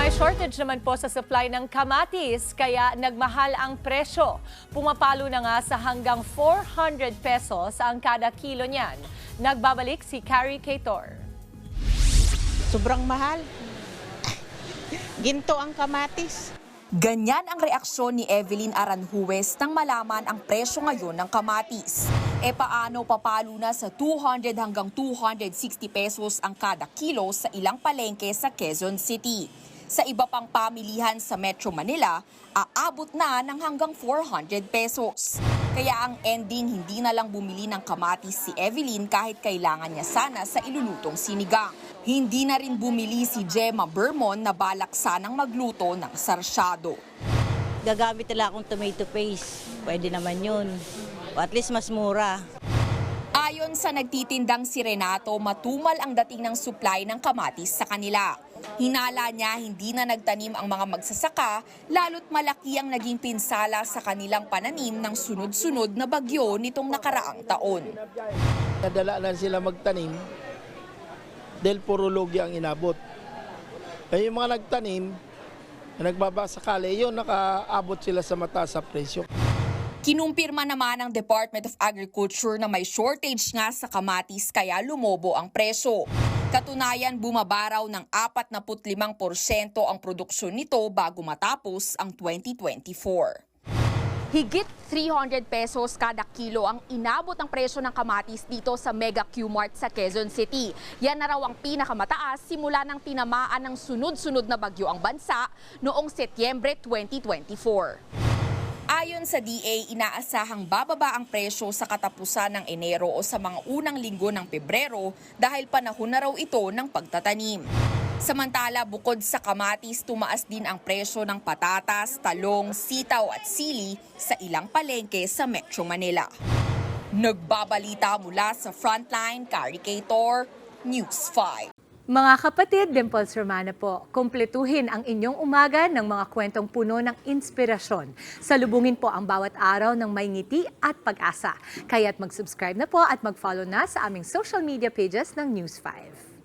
May shortage naman po sa supply ng kamatis kaya nagmahal ang presyo. Pumapalo na nga sa hanggang 400 pesos ang kada kilo niyan. Nagbabalik si Carrie Cator. Sobrang mahal. Ginto ang kamatis. Ganyan ang reaksyon ni Evelyn Aranjuez nang malaman ang presyo ngayon ng kamatis. E paano papalo na sa 200 hanggang 260 pesos ang kada kilo sa ilang palengke sa Quezon City. Sa iba pang pamilihan sa Metro Manila, aabot na ng hanggang 400 pesos. Kaya ang ending, hindi na lang bumili ng kamatis si Evelyn kahit kailangan niya sana sa ilulutong sinigang. Hindi na rin bumili si Gemma Bermon na balak sanang magluto ng sarsyado. Gagamit nila akong tomato paste. Pwede naman yun. O at least mas mura. Ayon sa nagtitindang si Renato, matumal ang dating ng supply ng kamatis sa kanila. Hinala niya hindi na nagtanim ang mga magsasaka, lalo't malaki ang naging pinsala sa kanilang pananim ng sunod-sunod na bagyo nitong nakaraang taon. Nadala na sila magtanim dahil puro lugi ang inabot. Kaya yung mga nagtanim, na nagbabasakali, yun nakaabot sila sa mataas sa presyo. Kinumpirma naman ng Department of Agriculture na may shortage nga sa kamatis kaya lumobo ang presyo. Katunayan, bumaba raw ng 45% ang produksyon nito bago matapos ang 2024. Higit 300 pesos kada kilo ang inabot ang presyo ng kamatis dito sa Mega Q-Mart sa Quezon City. Yan na raw ang pinakamataas simula ng tinamaan ng sunod-sunod na bagyo ang bansa noong Setyembre 2024. Ayon sa DA, inaasahang bababa ang presyo sa katapusan ng Enero o sa mga unang linggo ng Pebrero dahil panahon na raw ito ng pagtatanim. Samantala, bukod sa kamatis, tumaas din ang presyo ng patatas, talong, sitaw at sili sa ilang palengke sa Metro Manila. Nagbabalita mula sa Frontline, Carrie Cator, News 5. Mga kapatid, Dimples Romana po, kumpletuhin ang inyong umaga ng mga kwentong puno ng inspirasyon. Salubungin po ang bawat araw ng may ngiti at pag-asa. Kaya't mag-subscribe na po at mag-follow na sa aming social media pages ng News 5.